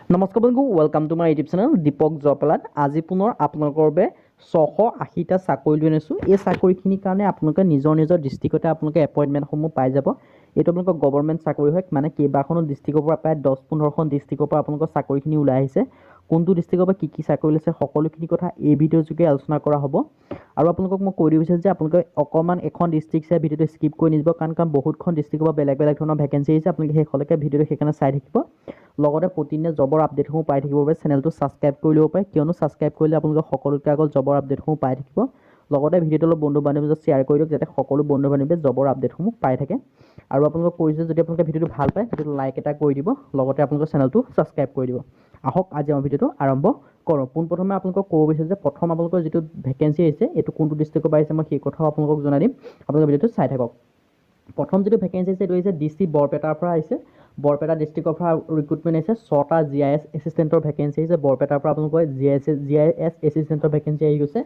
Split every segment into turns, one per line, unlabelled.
নমস্কাৰ বন্ধু, welcome to my YouTube channel Deepak জয়পালাত। আজি পুনৰ আপোনালোকৰ বাবে 680টা চাকৰি লৈ আনিছোঁ। এই চাকৰিখিনিৰ কাৰণে আপোনালোকে নিজৰ ডিষ্ট্ৰিক্টতে আপোনালোকে এপইণ্টমেণ্টসমূহ পাই যাব। এইটো আপোনালোকৰ গভৰ্ণমেণ্ট চাকৰি হয়, মানে কেইবাখনো ডিষ্ট্ৰিক্টৰ পৰা প্ৰায় 10-15খন ডিষ্ট্ৰিক্টৰ পৰা আপোনালোকৰ চাকৰিখিনি ওলাই আহিছে। কোনটো ডিষ্ট্ৰিক্টৰ পৰা কি চাকৰি লৈছে সকলোখিনি কথা এই ভিডিঅ'ৰ যোগে আলোচনা কৰা হ'ব। আৰু আপোনালোকক মই কৈ দিব বিচাৰিছোঁ যে আপোনালোকে অকণমান এখন ডিষ্ট্ৰিক্ট চাই ভিডিঅ'টো স্কিপ কৰি নিদিব, কাৰণ বহুতখন ডিষ্ট্ৰিক্টৰ পৰা বেলেগ ধৰণৰ ভেকেঞ্চি আহিছে। আপোনালোকে শেষলৈকে ভিডিঅ'টো সেইকাৰণে চাই থাকিব। লগতে প্ৰতিদিনে জবৰ আপডেটসমূহ পাই থাকিবৰ বাবে চেনেলটো ছাবস্ক্ৰাইব কৰি ল'ব পাৰে, কিয়নো ছাবস্ক্ৰাইব কৰিলে আপোনালোকে সকলোতকৈ আগত জবৰ আপডেটসমূহ পাই থাকিব। লগতে ভিডিঅ'টো অলপ বন্ধু বান্ধৱীৰ মাজত শ্বেয়াৰ কৰি দিয়ক, যাতে সকলো বন্ধু বান্ধৱীয়ে জবৰ আপডেটসমূহ পাই থাকে। আৰু আপোনালোকক কৈছোঁ, যদি আপোনালোকে ভিডিঅ'টো ভাল পায় ভিডিঅ'টো লাইক এটা কৰি দিব, লগতে আপোনালোকৰ চেনেলটো ছাবস্ক্ৰাইব কৰি দিব। আহক আজি আমাৰ ভিডিঅ'টো আৰম্ভ কৰোঁ। পোনপ্ৰথমে আপোনালোকক ক'ব বিচাৰিছোঁ যে প্ৰথম আপোনালোকৰ যিটো ভেকেঞ্চি আহিছে এইটো কোনটো ডিষ্ট্ৰিক্টৰ পৰা আহিছে মই সেই কথাও আপোনালোকক জনাই দিম। আপোনালোকে ভিডিঅ'টো চাই থাকক। প্ৰথম যিটো ভেকেঞ্চি আছে এইটো আহিছে DC বৰপেটাৰ পৰা আহিছে। বৰপেটা ডিষ্ট্ৰিক্টৰ পৰা ৰিক্ৰুটমেণ্ট আহিছে। 6টা GIS এছিষ্টেণ্টৰ ভেকেঞ্চি আহিছে বৰপেটাৰ পৰা। আপোনালোকৰ GIS এছিষ্টেণ্টৰ ভেকেঞ্চি আহি গৈছে।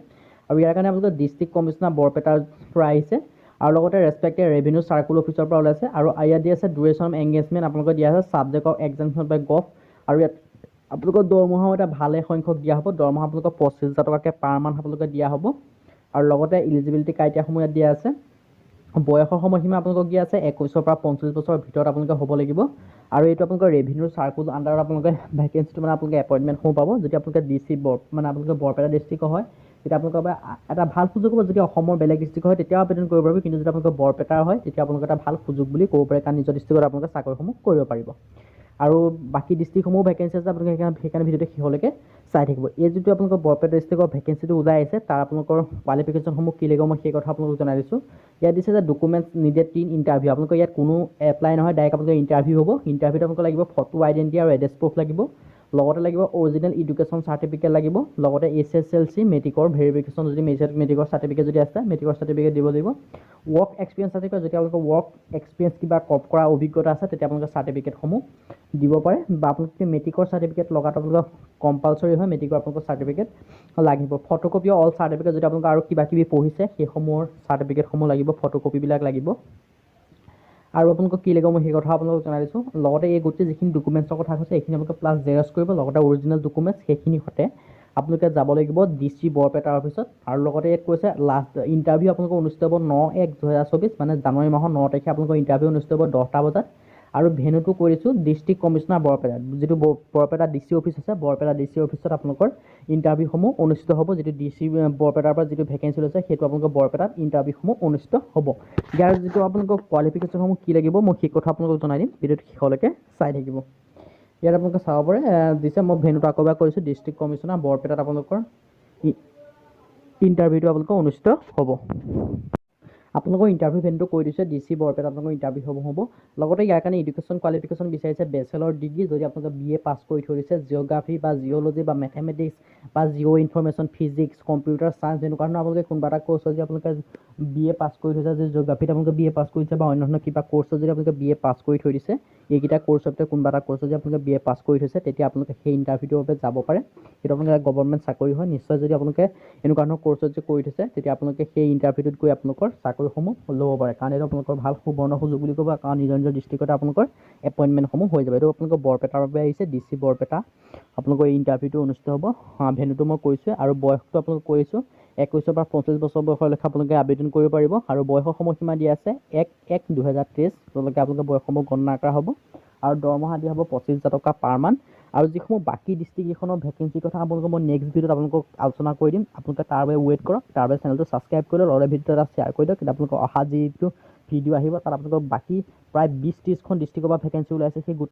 আৰু ইয়াৰ কাৰণে আপোনালোকৰ ডিষ্ট্ৰিক্ট কমিশ্যনাৰ বৰপেটাৰ পৰা আহিছে। আৰু লগতে ৰেচপেক্টেড ৰেভিনিউ চাৰ্কুল অফিচৰ পৰা ওলাইছে। আৰু ইয়াত দিয়া আছে ডিউৰেশ্যন অফ এংগেজমেণ্ট আপোনালোকৰ দিয়া আছে subject of examination by gov. আৰু ইয়াত আপোনালোকৰ দৰমহাও এটা ভালে সংখ্যক দিয়া হ'ব। দৰমহা আপোনালোকৰ 25,000 টকাকৈ পাৰ মান্থ আপোনালোকে দিয়া হ'ব। আৰু লগতে ইলিজিবিলিটি ক্ৰাইটেৰিয়াসমূহ ইয়াত দিয়া আছে। বয়সৰ সময়সীমা আপোনালোকক দিয়া আছে 21 পৰা 45 বছৰৰ ভিতৰত আপোনালোকে হ'ব লাগিব। আৰু এইটো আপোনালোকৰ ৰেভিনিউ চাৰ্কুল আণ্ডাৰত আপোনালোকে ভেকেঞ্চিটো মানে আপোনালোকে এপইণ্টমেণ্টসমূহ পাব। যদি আপোনালোকে DC মানে আপোনালোকে বৰপেটা ডিষ্ট্ৰিক্টৰ হয় তেতিয়া আপোনালোকৰ এটা ভাল সুযোগ হ'ব। যদি অসমৰ বেলেগ ডিষ্ট্ৰিক্ট হয় তেতিয়াও আবেদন কৰিব পাৰিব, কিন্তু যদি আপোনালোকৰ বৰপেটাৰ হয় তেতিয়া আপোনালোকে এটা ভাল সুযোগ বুলি ক'ব পাৰে, কাৰণ নিজৰ ডিষ্ট্ৰিক্টত আপোনালোকে চাকৰিসমূহ কৰিব পাৰিব। আৰু বাকী ডিষ্ট্ৰিক্টসমূহ ভেকেঞ্চি আছে, আপোনালোকে সেইকাৰণে ভিডিঅ'টো শেষলৈকে চাই থাকিব। এই যিটো আপোনালোকৰ বৰপেটা ডিষ্ট্ৰিক্টৰ ভেকেঞ্চিটো ওলাই আহিছে তাৰ আপোনালোকৰ কোৱালিফিকেশ্যনসমূহ কি লাগিব মই সেই কথা আপোনালোকক জনাই দিছোঁ। ইয়াত দিছে যে ডকুমেণ্টছ নিডেড ইন ইণ্টাৰভিউ। আপোনালোকৰ ইয়াত কোনো এপ্লাই নহয়, ডাইৰেক্ট আপোনালোকৰ ইণ্টাৰভিউ হ'ব। ইণ্টাৰভিউত আপোনালোকৰ লাগিব ফটো আইডেণ্টি আৰু এড্ৰেছ প্ৰুফ লাগিব। লগতে লাগিব অৰিজিনেল এডুকেশ্যন চাৰ্টিফিকেট লাগিব। লগতে SSLC মেট্ৰিকৰ ভেৰিফিকেশ্যন, যদি মেট্ৰিকৰ চাৰ্টিফিকেট যদি আছে মেট্ৰিকৰ চাৰ্টিফিকেট দিব লাগিব। ৱৰ্ক এক্সপিৰিয়েঞ্চ চাৰ্টিফিকেট, যদি আপোনালোকৰ ৱৰ্ক এক্সপিৰিয়েঞ্চ কিবা কৰা অভিজ্ঞতা আছে তেতিয়া আপোনালোকে চাৰ্টিফিকেটসমূহ দিব পাৰে। বা আপোনালোকে মেট্ৰিকৰ চাৰ্টিফিকেট লগাটো আপোনালোকৰ কম্পালচৰি হয়, মেট্ৰিকৰ আপোনালোকৰ চাৰ্টিফিকেট লাগিব। ফটোকপি অল চাৰ্টিফিকেট, যদি আপোনালোকে আৰু কিবা পঢ়িছে সেইসমূহৰ চাৰ্টিফিকেটসমূহ লাগিব, ফটোকপিবিলাক লাগিব। আৰু আপোনালোকক কি লাগিব মই সেই কথা আপোনালোকক জনাই দিছোঁ। লগতে এই গোটেই যিখিনি ডকুমেণ্টছৰ কথা কৈছে এইখিনি আপোনালোকে প্লাছ জেৰক্স কৰিব, লগতে অৰিজিনেল ডকুমেণ্টছ সেইখিনি সৈতে আপোনালোকে যাব লাগিব DC বৰপেটাৰ অফিচত। আৰু লগতে ইয়াত কৈছে লাষ্ট ইণ্টাৰভিউ আপোনালোকৰ অনুষ্ঠিত হ'ব 9/1/2024, মানে জানুৱাৰী মাহৰ 9 তাৰিখে আপোনালোকৰ ইণ্টাৰভিউ অনুষ্ঠিত হ'ব 10টা বজাত। আৰু ভেনুটো কৈ দিছোঁ ডিষ্ট্ৰিক্ট কমিশ্যনাৰ বৰপেটা, যিটো বৰপেটা DC অফিচ আছে বৰপেটা DC অফিচত আপোনালোকৰ ইণ্টাৰভিউসমূহ অনুষ্ঠিত হ'ব। যিটো DC বৰপেটাৰ পৰা যিটো ভেকেঞ্চি লৈছে সেইটো আপোনালোকৰ বৰপেটাত ইণ্টাৰভিউসমূহ অনুষ্ঠিত হ'ব। ইয়াৰ যিটো আপোনালোকৰ কোৱালিফিকেশ্যনসমূহ কি লাগিব মই সেই কথা আপোনালোকক জনাই দিম, ভিডিঅ'টো শেষলৈকে চাই থাকিব। ইয়াত আপোনালোকে চাব পাৰে দিছে, মই ভেনুটো আকৌ এবাৰ কৰিছোঁ ডিষ্ট্ৰিক্ট কমিশ্যনাৰ বৰপেটাত আপোনালোকৰ ইণ্টাৰভিউটো আপোনালোকৰ অনুষ্ঠিত হ'ব। আপোনালোকৰ ইণ্টাৰভিউ ভেনুটো কৈ দিছে DC বৰপেটাত আপোনালোকৰ ইণ্টাৰভিউ হ'ব। লগতে ইয়াৰ কাৰণে এডুকেশ্যন কোৱালিফিকেশ্যন বিচাৰিছে বেচেলৰ ডিগ্ৰী, যদি আপোনালোকে BA পাছ কৰি থৈ দিছে জিঅ'গ্ৰাফী বা জিঅ'লজি বা মেথমেটিক্স বা Jio' information physics computer science এনেকুৱা ধৰণৰ আপোনালোকে কোনোবা এটা কৰ্চ যদি আপোনালোকে BA পাছ কৰি থৈছে, যদি জিঅ'গ্ৰাফীত আপোনালোকে BA পাছ কৰিছে বা অন্য কিবা কৰ্চত যদি আপোনালোকে BA পাছ কৰি থৈ দিছে, এইকেইটা কৰ্চৰ ভিতৰত কোনোবা এটা কৰ্চত যদি আপোনালোকে BA পাছ কৰি থৈছে তেতিয়া আপোনালোকে সেই ইণ্টাৰভিউটোৰ বাবে যাব পাৰে। সেইটো আপোনালোকে গভৰ্ণমেণ্ট চাকৰি হয় নিশ্চয়। যদি আপোনালোকে এনেকুৱা ধৰণৰ কৰ্চত যদি কৰি থৈছে তেতিয়া আপোনালোকে সেই ইণ্টাৰভিউটোত গৈ আপোনালোকৰ চাকৰিসমূহ ল'ব পাৰে, কাৰণ এইটো আপোনালোকৰ ভাল সুবৰ্ণ সুযোগ বুলি ক'ব, কাৰণ নিজৰ ডিষ্ট্ৰিক্টতে আপোনালোকৰ এপইণ্টমেণ্টসমূহ হৈ যাব। এইটো আপোনালোকৰ বৰপেটাৰ বাবে আহিছে DC বৰপেটা। আপোনালোকৰ এই ইণ্টাৰভিউটো অনুষ্ঠিত হ'ব। ভেনুটো মই কৈছোঁ আৰু বয়সটো আপোনালোক কৰিছোঁ 21 পৰা 45 বছৰ বয়সলৈকে আপোনালোকে আবেদন কৰিব পাৰিব। আৰু বয়সৰ সময়সীমা দিয়া আছে 1/1/2023 আপোনালোকে বয়সসমূহ গণনা কৰা হ'ব। আৰু দৰমহা দিয়া হ'ব 25,000 টকা পাৰ মান্থ। আৰু যিসমূহ বাকী ডিষ্ট্ৰিক্টকেইখনৰ ভেকেঞ্চিৰ কথা আপোনালোকক মই নেক্সট ভিডিঅ'ত আপোনালোকক আলোচনা কৰি দিম। আপোনালোকে তাৰ বাবে ৱেইট কৰক, তাৰ বাবে চেনেলটো ছাবস্ক্ৰাইব কৰি লওক, লগতে ভিডিঅ'টো এটা শ্বেয়াৰ কৰি দিয়ক। কিন্তু আপোনালোকৰ অহা যিটো ভিডিঅ' আহিব তাত আপোনালোকৰ বাকী প্ৰায় 20-30খন ডিষ্ট্ৰিক্টৰ পৰা ভেকেঞ্চি ওলাইছে সেই